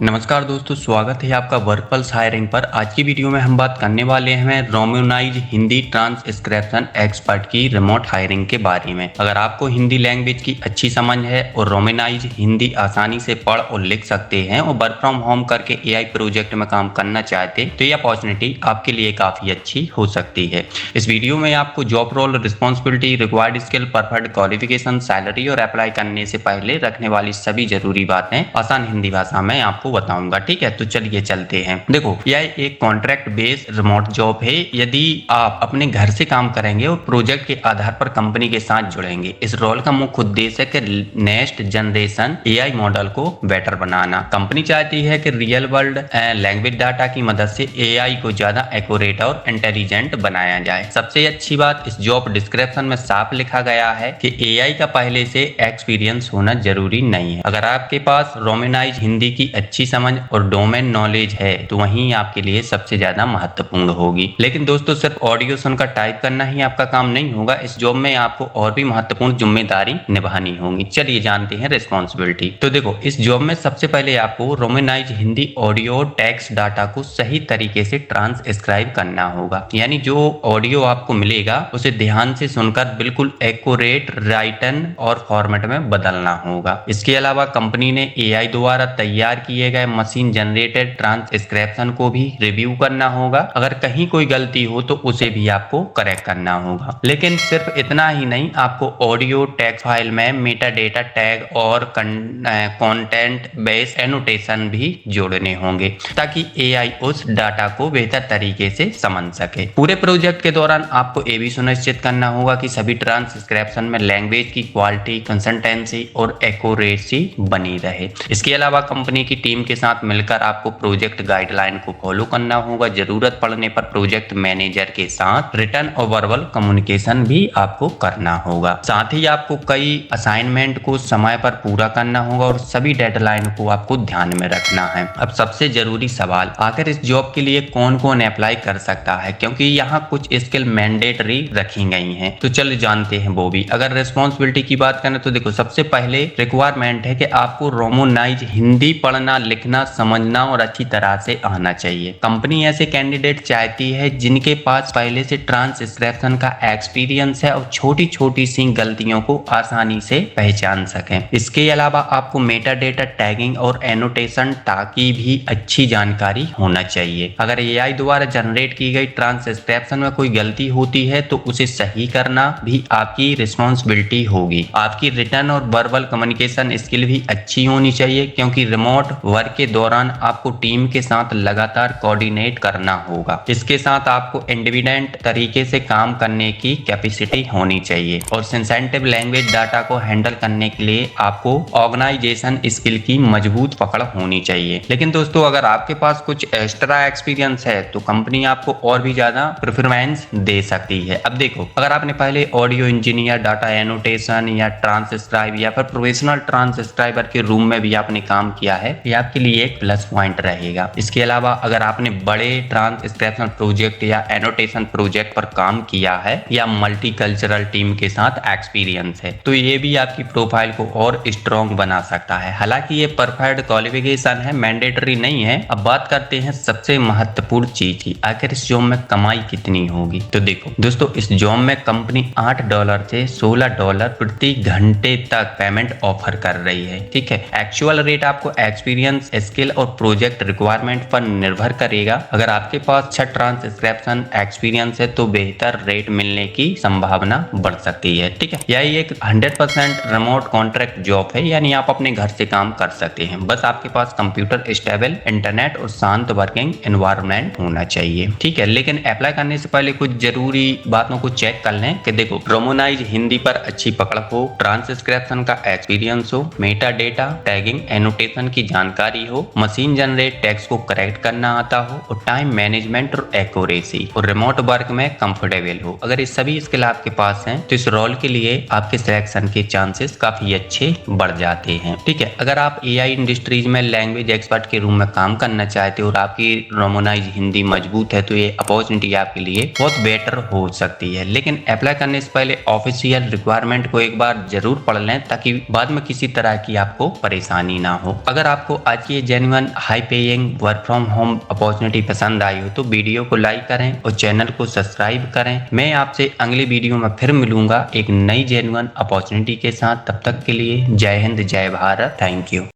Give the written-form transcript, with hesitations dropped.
नमस्कार दोस्तों, स्वागत है आपका वर्कपल्स हायरिंग पर। आज की वीडियो में हम बात करने वाले हैं रोमनाइज हिंदी ट्रांसक्रिप्शन एक्सपर्ट की रिमोट हायरिंग के बारे में। अगर आपको हिंदी लैंग्वेज की अच्छी समझ है और रोमनाइज हिंदी आसानी से पढ़ और लिख सकते हैं और वर्क फ्रॉम होम करके एआई प्रोजेक्ट में काम करना चाहते तो ये अपॉर्चुनिटी आपके लिए काफ़ी अच्छी हो सकती है। इस वीडियो में आपको job role, responsibility, required skill, perfect qualification, salary और अप्लाई करने से पहले रखने वाली सभी जरूरी बातें आसान हिंदी भाषा में आपको बताऊंगा। ठीक है, तो चलिए चलते हैं। देखो, यह एक कॉन्ट्रैक्ट बेस्ड रिमोट जॉब है। यदि आप अपने घर से काम करेंगे और प्रोजेक्ट के आधार पर कंपनी के साथ जुड़ेंगे। इस रोल का मुख्य उद्देश्य है कि नेक्स्ट जनरेशन एआई मॉडल को बेटर बनाना। कंपनी चाहती है कि रियल वर्ल्ड लैंग्वेज डाटा की मदद से एआई को ज्यादा एक्यूरेट और इंटेलिजेंट बनाया जाए। सबसे अच्छी बात, इस जॉब डिस्क्रिप्शन में साफ लिखा गया है कि एआई का पहले से एक्सपीरियंस होना जरूरी नहीं है। अगर आपके पास रोमनाइज हिंदी की अच्छी समझ और डोमेन नॉलेज है तो वहीं आपके लिए सबसे ज्यादा महत्वपूर्ण होगी। लेकिन दोस्तों, सिर्फ ऑडियो सुनकर टाइप करना ही आपका काम नहीं होगा। इस जॉब में आपको और भी महत्वपूर्ण जिम्मेदारी निभानी होगी। चलिए जानते हैं रिस्पॉन्सिबिलिटी। तो देखो, इस जॉब में सबसे पहले आपको रोमनाइज हिंदी ऑडियो टेक्स्ट डाटा को सही तरीके से ट्रांसक्राइब करना होगा। यानी जो ऑडियो आपको मिलेगा उसे ध्यान से सुनकर बिल्कुल एक्यूरेट राइटन और फॉर्मेट में बदलना होगा। इसके अलावा कंपनी ने एआई द्वारा तैयार किए गए मशीन जनरेटेड ट्रांसक्रिप्शन को भी रिव्यू करना होगा। अगर कहीं कोई गलती हो तो उसे भी आपको करेक्ट करना होगा। लेकिन सिर्फ इतना ही नहीं, आपको ऑडियो टेक्स्ट फाइल में मेटा डेटा टैग और कंटेंट बेस्ड एनोटेशन भी जोड़ने होंगे ताकि एआई उस डाटा को बेहतर तरीके से समझ सके। पूरे प्रोजेक्ट के दौरान आपको ये भी सुनिश्चित करना होगा कि सभी ट्रांसक्रिप्शन में लैंग्वेज की क्वालिटी, कंसिस्टेंसी और एक्यूरेसी बनी रहे। इसके अलावा कंपनी की टीम के साथ मिलकर आपको प्रोजेक्ट गाइडलाइन को फॉलो करना होगा। जरूरत पड़ने पर प्रोजेक्ट मैनेजर के साथ रिटर्न और वर्बल कम्युनिकेशन भी आपको करना होगा। साथ ही आपको कई असाइनमेंट को समय पर पूरा करना होगा और सभी डेडलाइन को आपको ध्यान में रखना है। अब सबसे जरूरी सवाल, आखिर इस जॉब के लिए कौन कौन अप्लाई कर सकता है, क्योंकि यहाँ कुछ स्किल मैंडेटरी रखी गई हैं। तो चल जानते हैं वो भी। अगर रिस्पॉन्सिबिलिटी की बात करें तो देखो, सबसे पहले रिक्वायरमेंट है कि आपको रोमनाइज हिंदी पढ़ना, लिखना, समझना और अच्छी तरह से आना चाहिए। कंपनी ऐसे कैंडिडेट चाहती है जिनके पास पहले से ट्रांसक्रिप्शन का एक्सपीरियंस है और छोटी छोटी सी गलतियों को आसानी से पहचान सकें। इसके अलावा आपको मेटा डेटा टैगिंग और एनोटेशन ताकि भी अच्छी जानकारी होना चाहिए। अगर एआई द्वारा जनरेट की गई ट्रांसक्रिप्शन में कोई गलती होती है तो उसे सही करना भी आपकी रिस्पॉन्सिबिलिटी होगी। आपकी रिटर्न और वर्बल कम्युनिकेशन स्किल भी अच्छी होनी चाहिए, क्योंकि रिमोट वर्क के दौरान आपको टीम के साथ लगातार कोऑर्डिनेट करना होगा। इसके साथ आपको इंडिपेंडेंट तरीके से काम करने की कैपेसिटी होनी चाहिए और सेंसिटिव लैंग्वेज डाटा को हैंडल करने के लिए आपको ऑर्गेनाइजेशन स्किल की मजबूत पकड़ होनी चाहिए। लेकिन दोस्तों, अगर आपके पास कुछ एक्स्ट्रा एक्सपीरियंस है तो कंपनी आपको और भी ज्यादा प्रेफरेंस दे सकती है। अब देखो, अगर आपने पहले ऑडियो इंजीनियर, डाटा एनोटेशन या ट्रांसक्राइब या फिर प्रोफेशनल ट्रांसक्राइबर के रूम में भी आपने काम किया है, ये आपके लिए एक प्लस पॉइंट रहेगा। इसके अलावा अगर आपने बड़े ट्रांसक्रिप्शन प्रोजेक्ट या एनोटेशन प्रोजेक्ट पर काम किया है या मल्टीकल्चरल टीम के साथ एक्सपीरियंस है तो ये भी आपकी प्रोफाइल को और स्ट्रॉन्ग बना सकता है। हालांकि ये परफेक्ट क्वालिफिकेशन है, मैंडेटरी नहीं है। अब बात करते हैं सबसे महत्वपूर्ण चीज की, आखिर इस जॉब में कमाई कितनी होगी। तो देखो दोस्तों, इस जॉब में कंपनी $8 से $16 प्रति घंटे तक पेमेंट ऑफर कर रही है। ठीक है, एक्चुअल रेट आपको एक्सपीरियंस, स्किल और प्रोजेक्ट रिक्वायरमेंट पर निर्भर करेगा। अगर आपके पास अच्छा ट्रांसक्रिप्शन एक्सपीरियंस है तो बेहतर रेट मिलने की संभावना बढ़ सकती है। ठीक है, यह एक 100% रिमोट कॉन्ट्रैक्ट जॉब है, यानी आप अपने घर से काम कर सकते हैं। बस आपके पास कंप्यूटर, स्टेबल इंटरनेट और शांत वर्किंग एनवायरनमेंट होना चाहिए। ठीक है, लेकिन अप्लाई करने से पहले कुछ जरूरी बातों को चेक कर लें कि देखो, रोमनाइज हिंदी पर अच्छी पकड़ हो, ट्रांसक्रिप्शन का एक्सपीरियंस हो, मेटा डेटा टैगिंग एनोटेशन की जानकारी हो, मशीन जनरेट टेक्स्ट को करेक्ट करना आता हो और टाइम मैनेजमेंट और एक्यूरेसी और रिमोट वर्क में कंफर्टेबल हो। अगर ये सभी स्किल आपके पास हैं तो इस रोल के लिए आपके सिलेक्शन के चांसेस काफी अच्छे बढ़ जाते हैं। ठीक है, अगर आप एआई इंडस्ट्रीज में लैंग्वेज एक्सपर्ट के रूम में काम करना चाहते हो और आपकी रोमनाइज हिंदी मजबूत है तो ये अपॉर्चुनिटी आपके लिए बहुत बेटर हो सकती है। लेकिन अप्लाई करने से पहले ऑफिशियल रिक्वायरमेंट को एक बार जरूर पढ़ लें ताकि बाद में किसी तरह की आपको परेशानी ना हो। अगर आपको आज की ये genuine high paying work from home opportunity पसंद आई हो तो वीडियो को लाइक करें और चैनल को सब्सक्राइब करें। मैं आपसे अगली वीडियो में फिर मिलूंगा एक नई जेन्युइन अपॉर्चुनिटी के साथ। तब तक के लिए जय हिंद, जय भारत, थैंक यू।